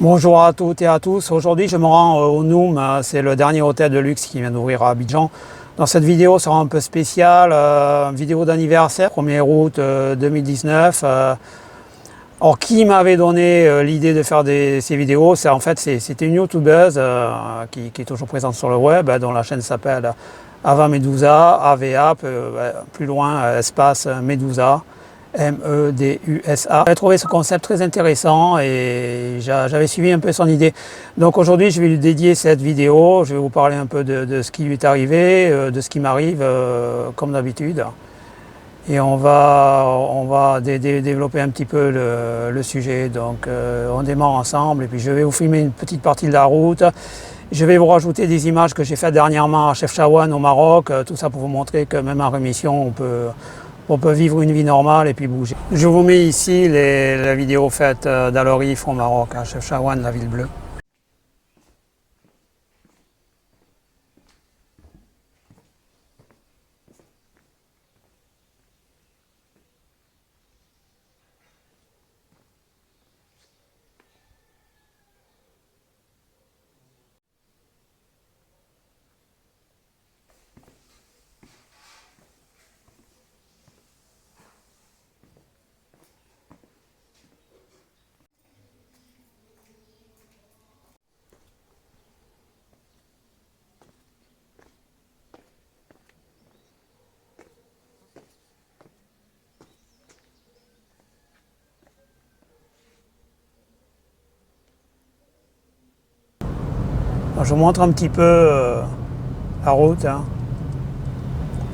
Bonjour à toutes et à tous. Aujourd'hui, je me rends au Noum. C'est le dernier hôtel de luxe qui vient d'ouvrir à Abidjan. Dans cette vidéo sera un peu spéciale, vidéo d'anniversaire, 1er août 2019. Alors, qui m'avait donné l'idée de faire ces vidéos? C'était une youtubeuse qui est toujours présente sur le web, dont la chaîne s'appelle Ava Medusa, AVA, plus loin, espace Medusa. MEDUSA. J'ai trouvé ce concept très intéressant et j'avais suivi un peu son idée. Donc aujourd'hui, je vais lui dédier cette vidéo. Je vais vous parler un peu de ce qui lui est arrivé, de ce qui m'arrive, comme d'habitude. Et on va développer un petit peu le sujet. Donc on démarre ensemble et puis je vais vous filmer une petite partie de la route. Je vais vous rajouter des images que j'ai faites dernièrement à Chefchaouen au Maroc. Tout ça pour vous montrer que même en rémission, on peut vivre une vie normale et puis bouger. Je vous mets ici la vidéo faite d'Al Rif au Maroc, à Chefchaouen, la ville bleue. Je vous montre un petit peu la route.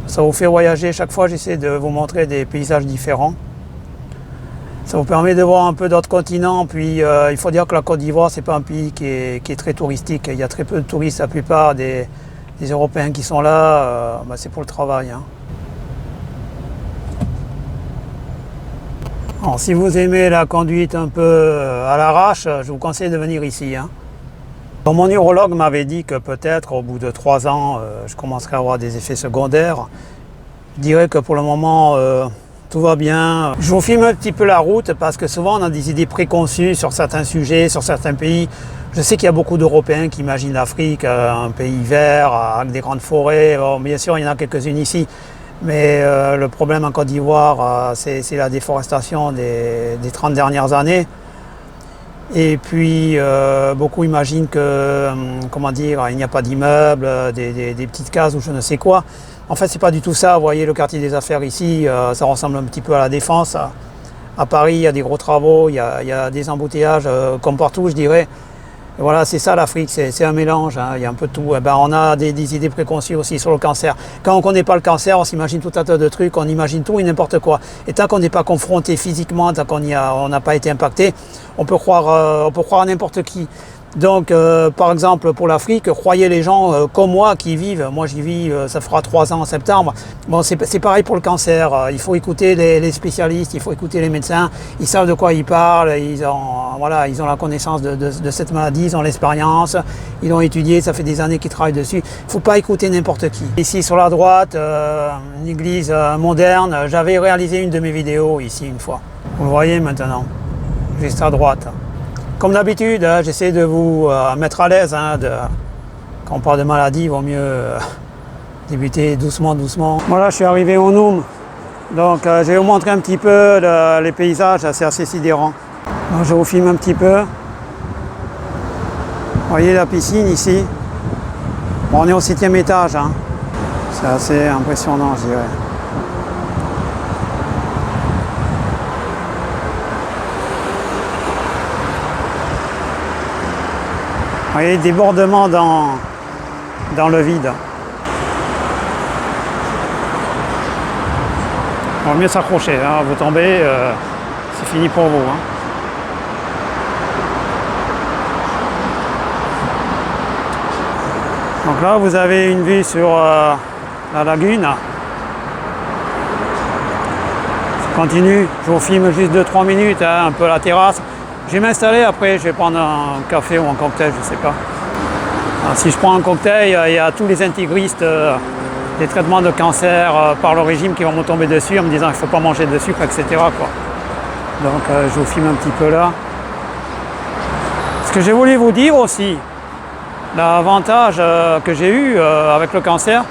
Ça vous fait voyager. Chaque fois, j'essaie de vous montrer des paysages différents. Ça vous permet de voir un peu d'autres continents. Puis, il faut dire que la Côte d'Ivoire, c'est pas un pays qui est très touristique. Il y a très peu de touristes. La plupart des Européens qui sont là, c'est pour le travail. Alors, si vous aimez la conduite un peu à l'arrache, je vous conseille de venir ici. Mon neurologue m'avait dit que peut-être au bout de 3 ans, je commencerai à avoir des effets secondaires. Je dirais que pour le moment, tout va bien. Je vous filme un petit peu la route parce que souvent on a des idées préconçues sur certains sujets, sur certains pays. Je sais qu'il y a beaucoup d'Européens qui imaginent l'Afrique un pays vert, avec des grandes forêts. Bon, bien sûr, il y en a quelques-unes ici. Mais le problème en Côte d'Ivoire, c'est la déforestation des 30 dernières années. Et puis, beaucoup imaginent que, il n'y a pas d'immeubles, des petites cases ou je ne sais quoi. En fait, c'est pas du tout ça. Vous voyez, le quartier des affaires ici, ça ressemble un petit peu à la Défense. À Paris, il y a des gros travaux, il y a des embouteillages, comme partout, je dirais. Et voilà, c'est ça l'Afrique, c'est un mélange, il y a un peu de tout. On a des idées préconçues aussi sur le cancer. Quand on ne connaît pas le cancer, on s'imagine tout un tas de trucs, on imagine tout et n'importe quoi. Et tant qu'on n'est pas confronté physiquement, tant qu'on n'a pas été impacté, on peut croire à n'importe qui. Donc, par exemple, pour l'Afrique, croyez les gens comme moi qui y vivent. Moi, j'y vis, ça fera 3 ans en septembre. Bon, c'est pareil pour le cancer. Il faut écouter les spécialistes, il faut écouter les médecins. Ils savent de quoi ils parlent. Ils ont la connaissance de cette maladie, ils ont l'expérience. Ils l'ont étudié, ça fait des années qu'ils travaillent dessus. Il ne faut pas écouter n'importe qui. Ici, sur la droite, une église moderne. J'avais réalisé une de mes vidéos ici une fois. Vous le voyez maintenant, juste à droite. Comme d'habitude, j'essaie de vous mettre à l'aise. Quand on parle de maladie, il vaut mieux débuter doucement. Voilà, je suis arrivé au Noum. Donc, je vais vous montrer un petit peu les paysages, c'est assez sidérant. Donc, je vous filme un petit peu. Vous voyez la piscine ici. Bon, on est au 7e étage. C'est assez impressionnant, je dirais. Vous voyez, débordement dans le vide. Il vaut mieux s'accrocher, vous tombez, c'est fini pour vous. Donc là, vous avez une vue sur la lagune. Je continue, je vous filme juste 2-3 minutes, un peu la terrasse. Je vais m'installer, après je vais prendre un café ou un cocktail, je ne sais pas. Alors, si je prends un cocktail, il y a tous les intégristes des traitements de cancer par le régime qui vont me tomber dessus en me disant qu'il ne faut pas manger de sucre, etc. Donc je vous filme un petit peu là. Ce que j'ai voulu vous dire aussi, l'avantage que j'ai eu avec le cancer,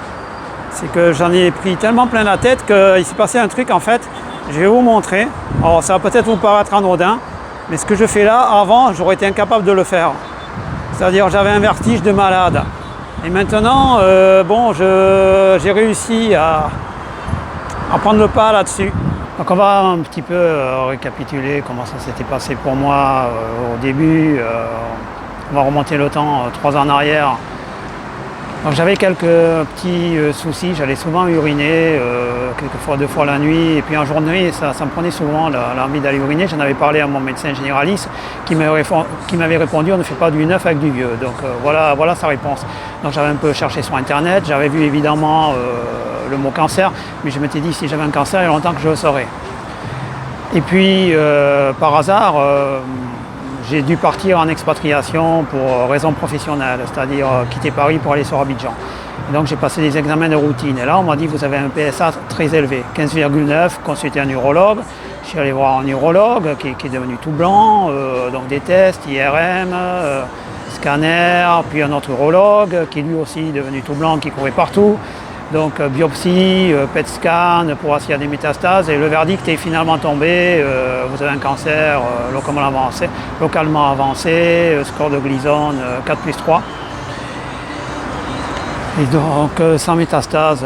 c'est que j'en ai pris tellement plein la tête qu'il s'est passé un truc en fait, je vais vous montrer. Alors ça va peut-être vous paraître anodin, mais ce que je fais là, avant, j'aurais été incapable de le faire. C'est-à-dire j'avais un vertige de malade. Et maintenant, bon, j'ai réussi à prendre le pas là-dessus. Donc on va un petit peu récapituler comment ça s'était passé pour moi au début. On va remonter le temps 3 ans en arrière. Donc j'avais quelques petits soucis, j'allais souvent uriner, quelquefois 2 fois la nuit, et puis en journée ça me prenait souvent l'envie d'aller uriner. J'en avais parlé à mon médecin généraliste qui m'avait répondu on ne fait pas du neuf avec du vieux. Donc voilà sa réponse. Donc j'avais un peu cherché sur internet, j'avais vu évidemment le mot cancer, mais je m'étais dit si j'avais un cancer il y a longtemps que je le saurais. Et puis par hasard, j'ai dû partir en expatriation pour raisons professionnelles, c'est-à-dire quitter Paris pour aller sur Abidjan. Et donc j'ai passé des examens de routine. Et là, on m'a dit, vous avez un PSA très élevé, 15,9, consultez un urologue. Je suis allé voir un urologue qui est devenu tout blanc, donc des tests, IRM, scanner, puis un autre urologue qui lui aussi est devenu tout blanc, qui courait partout. Donc biopsie, PET scan pour voir s'il y a des métastases et le verdict est finalement tombé, vous avez un cancer localement avancé, score de Gleason 4+3. Et donc sans métastase,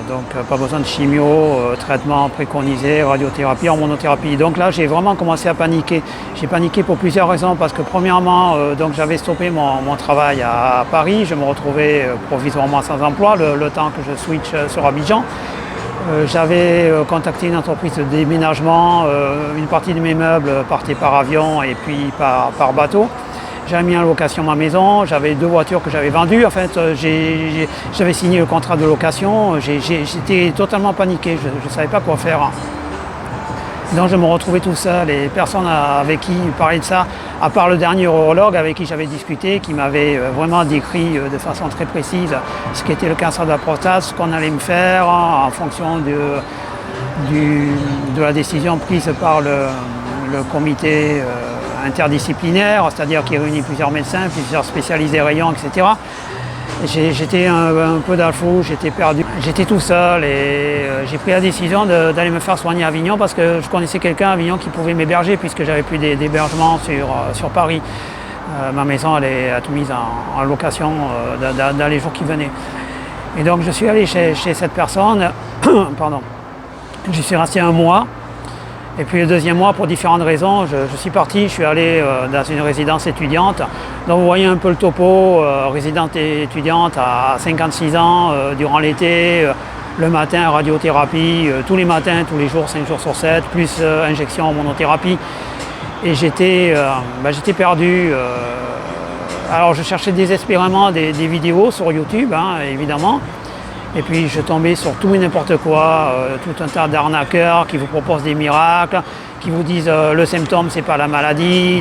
donc pas besoin de chimio, traitement préconisé, radiothérapie, hormonothérapie. Donc là j'ai vraiment commencé à paniquer. J'ai paniqué pour plusieurs raisons parce que premièrement donc j'avais stoppé mon travail à Paris, je me retrouvais provisoirement sans emploi le temps que je switch sur Abidjan. J'avais contacté une entreprise de déménagement, une partie de mes meubles partaient par avion et puis par bateau. J'avais mis en location ma maison, j'avais 2 voitures que j'avais vendues. En fait, j'avais signé le contrat de location, j'étais totalement paniqué, je ne savais pas quoi faire. Donc je me retrouvais tout seul et personne avec qui parler de ça, à part le dernier urologue avec qui j'avais discuté, qui m'avait vraiment décrit de façon très précise ce qu'était le cancer de la prostate, ce qu'on allait me faire en fonction de la décision prise par le comité interdisciplinaire, c'est-à-dire qui réunit plusieurs médecins, plusieurs spécialisés rayons, etc. J'étais un peu dans le flou, j'étais perdu, j'étais tout seul et j'ai pris la décision d'aller me faire soigner à Avignon parce que je connaissais quelqu'un à Avignon qui pouvait m'héberger puisque j'avais plus d'hébergement sur Paris. Ma maison elle est toute mise en location dans les jours qui venaient. Et donc je suis allé chez cette personne, pardon, je suis resté 1 mois. Et puis le 2e mois, pour différentes raisons, je suis parti, je suis allé dans une résidence étudiante. Donc vous voyez un peu le topo, résidente étudiante à 56 ans, durant l'été, le matin radiothérapie, tous les matins, tous les jours, 5 jours sur 7, plus injection hormonothérapie. Et j'étais perdu. Alors je cherchais désespérément des vidéos sur YouTube, hein, évidemment. Et puis je tombais sur tout et n'importe quoi, tout un tas d'arnaqueurs qui vous proposent des miracles, qui vous disent le symptôme c'est pas la maladie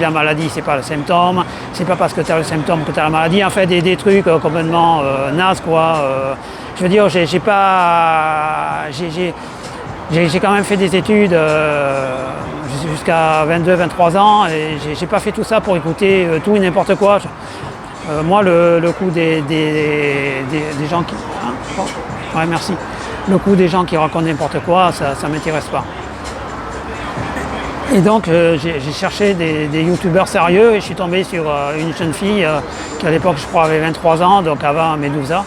c'est pas le symptôme, c'est pas parce que tu as le symptôme que tu as la maladie, en fait des trucs complètement nazes quoi. Je veux dire, j'ai quand même fait des études jusqu'à 22-23 ans et j'ai pas fait tout ça pour écouter tout et n'importe quoi. Moi, le coup des gens qui... Hein, bon, ouais, merci. Le coup des gens qui racontent n'importe quoi, ça ne m'intéresse pas. Et donc, j'ai cherché des youtubeurs sérieux et je suis tombé sur une jeune fille qui, à l'époque, je crois, avait 23 ans, donc avant Medusa,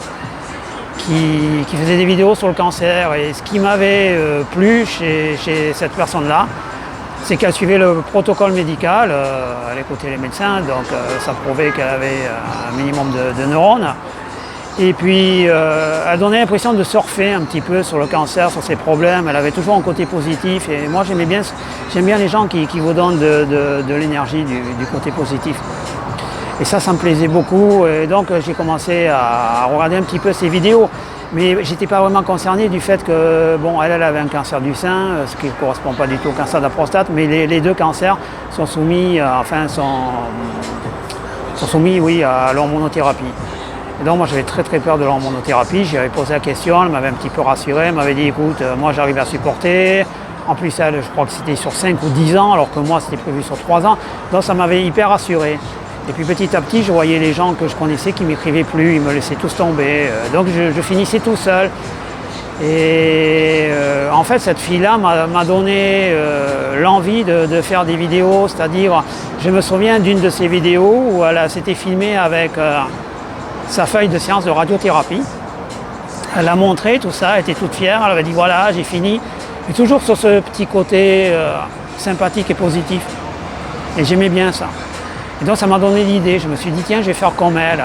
qui faisait des vidéos sur le cancer. Et ce qui m'avait plu chez cette personne-là, c'est qu'elle suivait le protocole médical, elle écoutait les médecins, donc ça prouvait qu'elle avait un minimum de neurones. Et puis elle donnait l'impression de surfer un petit peu sur le cancer, sur ses problèmes, elle avait toujours un côté positif. Et moi j'aime bien les gens qui vous donnent de l'énergie, du côté positif. Et ça me plaisait beaucoup, et donc j'ai commencé à regarder un petit peu ses vidéos. Mais je n'étais pas vraiment concerné du fait que, bon, elle avait un cancer du sein, ce qui ne correspond pas du tout au cancer de la prostate, mais les 2 cancers sont soumis, oui, à l'hormonothérapie. Et donc moi j'avais très peur de l'hormonothérapie, j'avais posé la question, elle m'avait un petit peu rassuré, elle m'avait dit écoute, moi j'arrive à supporter. En plus elle, je crois que c'était sur 5 ou 10 ans, alors que moi c'était prévu sur 3 ans, donc ça m'avait hyper rassuré. Et puis petit à petit, je voyais les gens que je connaissais qui ne m'écrivaient plus, ils me laissaient tous tomber. Donc je finissais tout seul. Et en fait, cette fille-là m'a donné l'envie de faire des vidéos. C'est-à-dire, je me souviens d'une de ces vidéos où elle s'était filmée avec sa feuille de séance de radiothérapie. Elle a montré tout ça, elle était toute fière, elle avait dit voilà, j'ai fini. Et toujours sur ce petit côté sympathique et positif. Et j'aimais bien ça. Et donc ça m'a donné l'idée, je me suis dit tiens, je vais faire comme elle.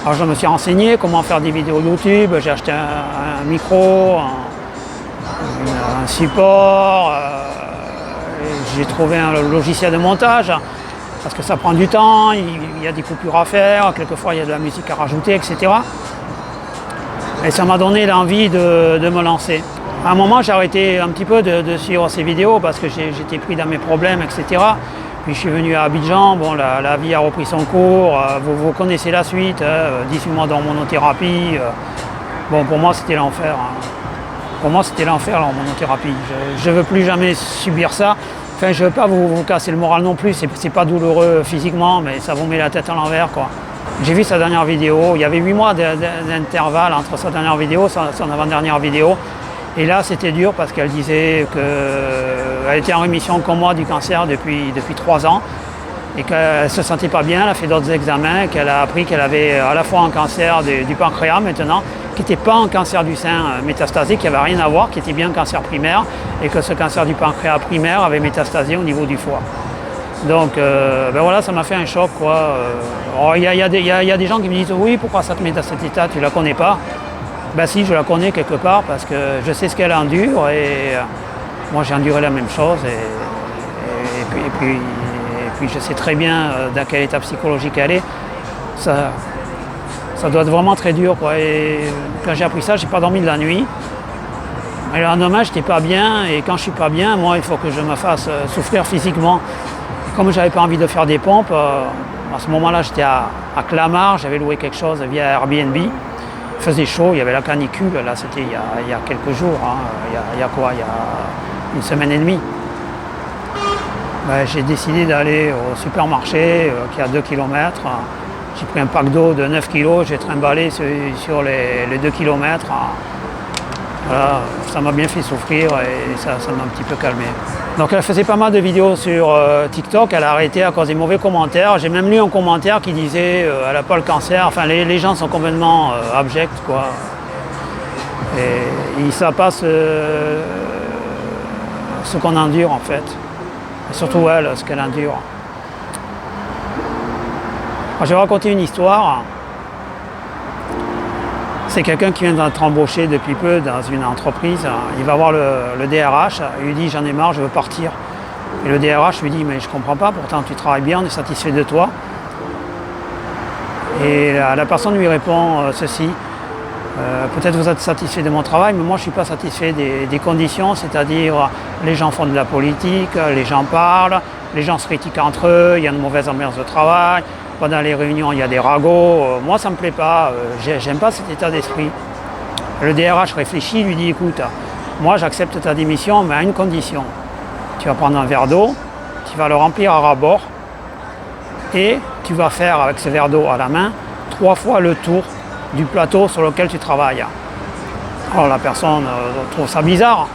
Alors je me suis renseigné comment faire des vidéos YouTube, j'ai acheté un micro, un support, j'ai trouvé un logiciel de montage, parce que ça prend du temps, il y a des coupures à faire, quelquefois il y a de la musique à rajouter, etc. Et ça m'a donné l'envie de me lancer. À un moment, j'ai arrêté un petit peu de suivre ces vidéos parce que j'étais pris dans mes problèmes, etc. Puis je suis venu à Abidjan, bon, la vie a repris son cours, vous connaissez la suite, 18 mois d'hormonothérapie. Bon, pour moi, c'était l'enfer. Pour moi, c'était l'enfer, l'hormonothérapie. Je ne veux plus jamais subir ça. Enfin, je ne veux pas vous casser le moral non plus, c'est pas douloureux physiquement, mais ça vous met la tête à l'envers, quoi. J'ai vu sa dernière vidéo, il y avait 8 mois d'intervalle entre sa dernière vidéo et son avant-dernière vidéo. Et là, c'était dur parce qu'elle disait qu'elle était en rémission comme moi du cancer depuis 3 ans et qu'elle ne se sentait pas bien, elle a fait d'autres examens, qu'elle a appris qu'elle avait à la fois un cancer du pancréas maintenant, qui n'était pas un cancer du sein métastasé, qui n'avait rien à voir, qui était bien un cancer primaire, et que ce cancer du pancréas primaire avait métastasé au niveau du foie. Donc ben voilà, ça m'a fait un choc, quoi. Il y a des gens qui me disent oui, pourquoi ça te met dans cet état, tu ne la connais pas? Ben si, je la connais quelque part parce que je sais ce qu'elle endure et moi j'ai enduré la même chose et puis je sais très bien dans quel état psychologique elle est. Ça doit être vraiment très dur, quoi. Et quand j'ai appris ça, j'ai pas dormi de la nuit. Et le lendemain, j'étais pas bien et quand je suis pas bien, moi il faut que je me fasse souffrir physiquement. Comme j'avais pas envie de faire des pompes, à ce moment-là j'étais à Clamart, j'avais loué quelque chose via Airbnb. Il faisait chaud, il y avait la canicule, là c'était il y a quelques jours, hein. Il y a 1 semaine et demie. Ben, j'ai décidé d'aller au supermarché qui est à 2 km. J'ai pris un pack d'eau de 9 kg, j'ai trimballé sur les 2 km. Voilà, ça m'a bien fait souffrir et ça m'a un petit peu calmé. Donc elle faisait pas mal de vidéos sur TikTok, elle a arrêté à cause des mauvais commentaires. J'ai même lu un commentaire qui disait elle n'a pas le cancer, enfin les gens sont complètement abjects, quoi. Et ils ne savent pas ce qu'on endure en fait. Et surtout elle, ce qu'elle endure. Alors, je vais raconter une histoire. C'est quelqu'un qui vient d'être embauché depuis peu dans une entreprise. Il va voir le DRH, il lui dit j'en ai marre, je veux partir. Et le DRH lui dit mais je ne comprends pas, pourtant tu travailles bien, on est satisfait de toi. Et la personne lui répond ceci, peut-être vous êtes satisfait de mon travail, mais moi je ne suis pas satisfait des conditions, c'est-à-dire les gens font de la politique, les gens parlent, les gens se critiquent entre eux, il y a une mauvaise ambiance de travail. Pendant les réunions, il y a des ragots. Moi, ça ne me plaît pas. J'aime pas cet état d'esprit. Le DRH réfléchit, lui dit écoute, moi j'accepte ta démission, mais à une condition. Tu vas prendre un verre d'eau, tu vas le remplir à ras-bord et tu vas faire avec ce verre d'eau à la main 3 fois le tour du plateau sur lequel tu travailles. Alors la personne trouve ça bizarre.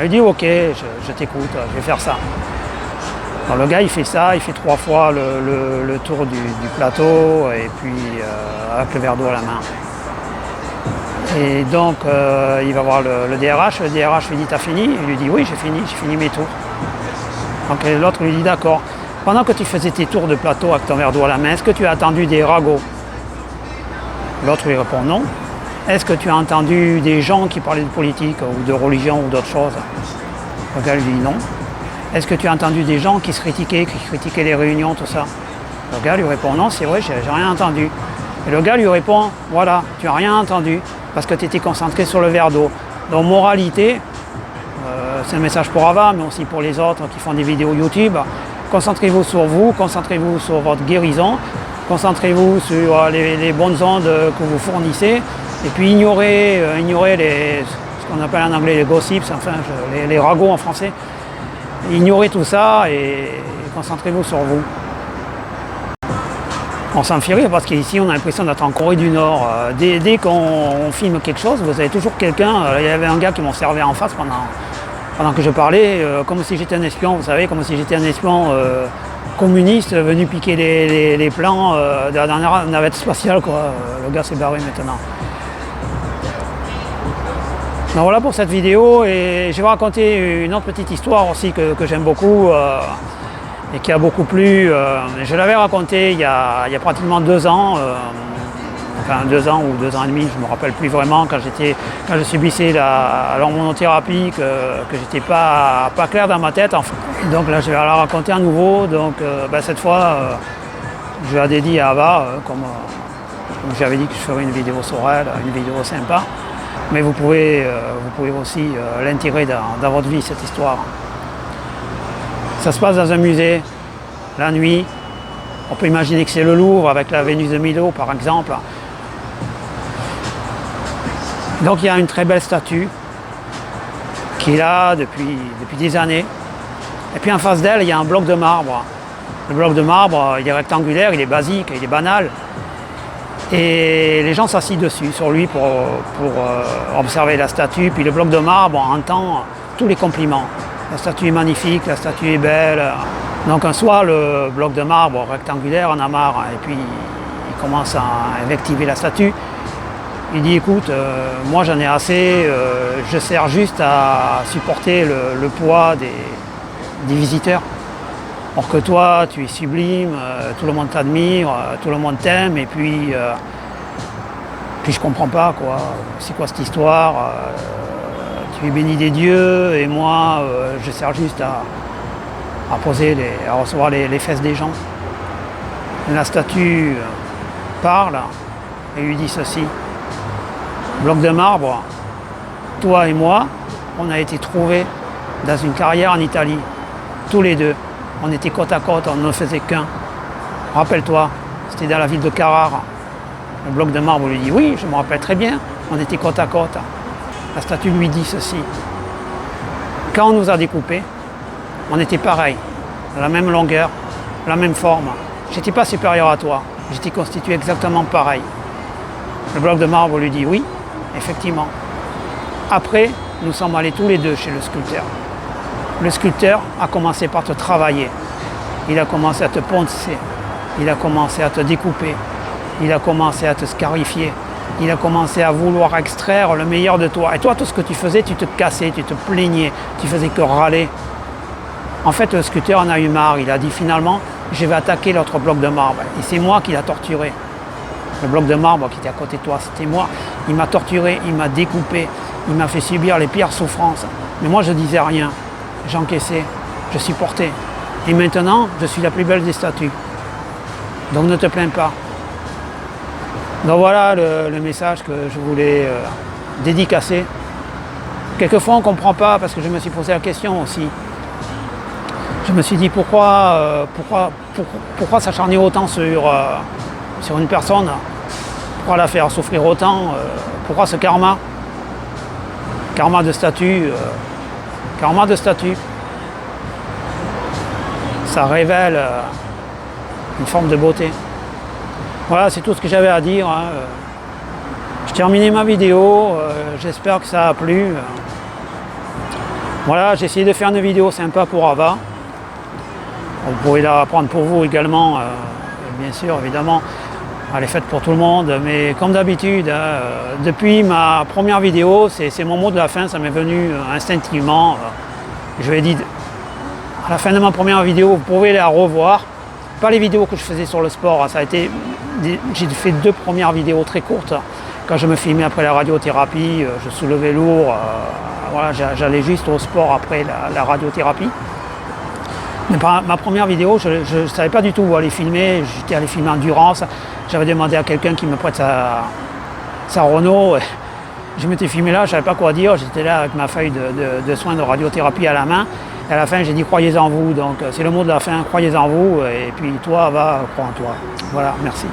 Elle dit ok, je t'écoute, je vais faire ça. Alors le gars il fait ça, il fait 3 fois le tour du plateau et puis avec le verre d'eau à la main. Et donc il va voir le DRH lui dit t'as fini? Il lui dit oui j'ai fini mes tours. Donc l'autre lui dit d'accord. Pendant que tu faisais tes tours de plateau avec ton verre d'eau à la main, est-ce que tu as entendu des ragots? L'autre lui répond non. Est-ce que tu as entendu des gens qui parlaient de politique ou de religion ou d'autres choses? Le gars lui dit non. Est-ce que tu as entendu des gens qui critiquaient les réunions, tout ça? Le gars lui répond non, c'est vrai, j'ai rien entendu. Et le gars lui répond voilà, tu n'as rien entendu parce que tu étais concentré sur le verre d'eau. Donc moralité, c'est un message pour Ava, mais aussi pour les autres qui font des vidéos YouTube. Concentrez-vous sur vous, concentrez-vous sur votre guérison, concentrez-vous sur les bonnes ondes que vous fournissez et puis ignorez ce qu'on appelle en anglais les gossips, enfin les ragots en français. Ignorez tout ça et concentrez-vous sur vous. On s'en fait rire parce qu'ici on a l'impression d'être en Corée du Nord. Dès qu'on filme quelque chose, vous avez toujours quelqu'un. Il y avait un gars qui m'observait en face pendant que je parlais, comme si j'étais un espion, vous savez, comme si j'étais un espion communiste venu piquer les plans de la dernière navette spatiale, quoi. Le gars s'est barré maintenant. Donc voilà pour cette vidéo, et je vais raconter une autre petite histoire aussi que j'aime beaucoup et qui a beaucoup plu. Je l'avais raconté il y a pratiquement 2 ans, enfin 2 ans ou 2 ans et demi, je ne me rappelle plus vraiment, quand je subissais l'hormonothérapie, que j'étais pas clair dans ma tête. Enfin. Donc là je vais la raconter à nouveau. Donc cette fois je vais la dédier à Ava, comme j'avais dit que je ferais une vidéo sur elle, une vidéo sympa. Mais vous pouvez aussi l'intégrer dans votre vie, cette histoire. Ça se passe dans un musée, la nuit. On peut imaginer que c'est le Louvre avec la Vénus de Milo, par exemple. Donc il y a une très belle statue qui est là depuis des années. Et puis en face d'elle, il y a un bloc de marbre. Le bloc de marbre, il est rectangulaire, il est basique, il est banal. Et les gens s'assient dessus, sur lui, pour observer la statue. Puis le bloc de marbre entend tous les compliments. La statue est magnifique, la statue est belle. Donc un soir, le bloc de marbre rectangulaire en a marre, et puis il commence à invectiver la statue. Il dit, écoute, moi j'en ai assez, je sers juste à supporter le poids des visiteurs. Or que toi, tu es sublime, tout le monde t'admire, tout le monde t'aime, et puis je comprends pas, quoi. C'est quoi cette histoire? Tu es béni des dieux, et moi, je sers juste à recevoir les fesses des gens. La statue parle et lui dit ceci. Bloc de marbre, toi et moi, on a été trouvés dans une carrière en Italie, tous les deux. On était côte à côte, on ne faisait qu'un. Rappelle-toi, c'était dans la ville de Carrare. Le bloc de marbre lui dit, oui, je me rappelle très bien, on était côte à côte. La statue lui dit ceci. Quand on nous a découpés, on était pareil, la même longueur, la même forme. Je n'étais pas supérieur à toi, j'étais constitué exactement pareil. Le bloc de marbre lui dit, oui, effectivement. Après, nous sommes allés tous les deux chez le sculpteur. Le sculpteur a commencé par te travailler, il a commencé à te poncer, il a commencé à te découper, il a commencé à te scarifier, il a commencé à vouloir extraire le meilleur de toi. Et toi, tout ce que tu faisais, tu te cassais, tu te plaignais, tu faisais que râler. En fait, le sculpteur en a eu marre, il a dit finalement, je vais attaquer l'autre bloc de marbre. Et c'est moi qui l'ai torturé. Le bloc de marbre qui était à côté de toi, c'était moi. Il m'a torturé, il m'a découpé, il m'a fait subir les pires souffrances. Mais moi, je ne disais rien. J'encaissais, je supportais. Et maintenant, je suis la plus belle des statues. Donc ne te plains pas. Donc voilà le message que je voulais dédicacer. Quelquefois on ne comprend pas, parce que je me suis posé la question aussi. Je me suis dit pourquoi s'acharner autant sur une personne? Pourquoi la faire souffrir autant? Pourquoi ce karma? Karma de statue. Karma de statue, ça révèle une forme de beauté. Voilà, c'est tout ce que j'avais à dire. Je terminais ma vidéo, j'espère que ça a plu. Voilà, j'ai essayé de faire une vidéo sympa pour Ava. Vous pouvez la prendre pour vous également, bien sûr, évidemment. Elle est faite pour tout le monde, mais comme d'habitude, depuis ma première vidéo, c'est mon mot de la fin, ça m'est venu instinctivement. Je lui ai dit, à la fin de ma première vidéo, vous pouvez la revoir. Pas les vidéos que je faisais sur le sport, j'ai fait 2 premières vidéos très courtes. Quand je me filmais après la radiothérapie, je soulevais lourd, voilà, j'allais juste au sport après la radiothérapie. Mais ma première vidéo, je ne savais pas du tout où aller filmer, j'étais allé filmer endurance. J'avais demandé à quelqu'un qui me prête sa Renault. Je m'étais filmé là, je ne savais pas quoi dire. J'étais là avec ma feuille de soins de radiothérapie à la main. Et à la fin, j'ai dit croyez en vous. Donc c'est le mot de la fin, croyez en vous. Et puis toi, va, crois en toi. Voilà, merci.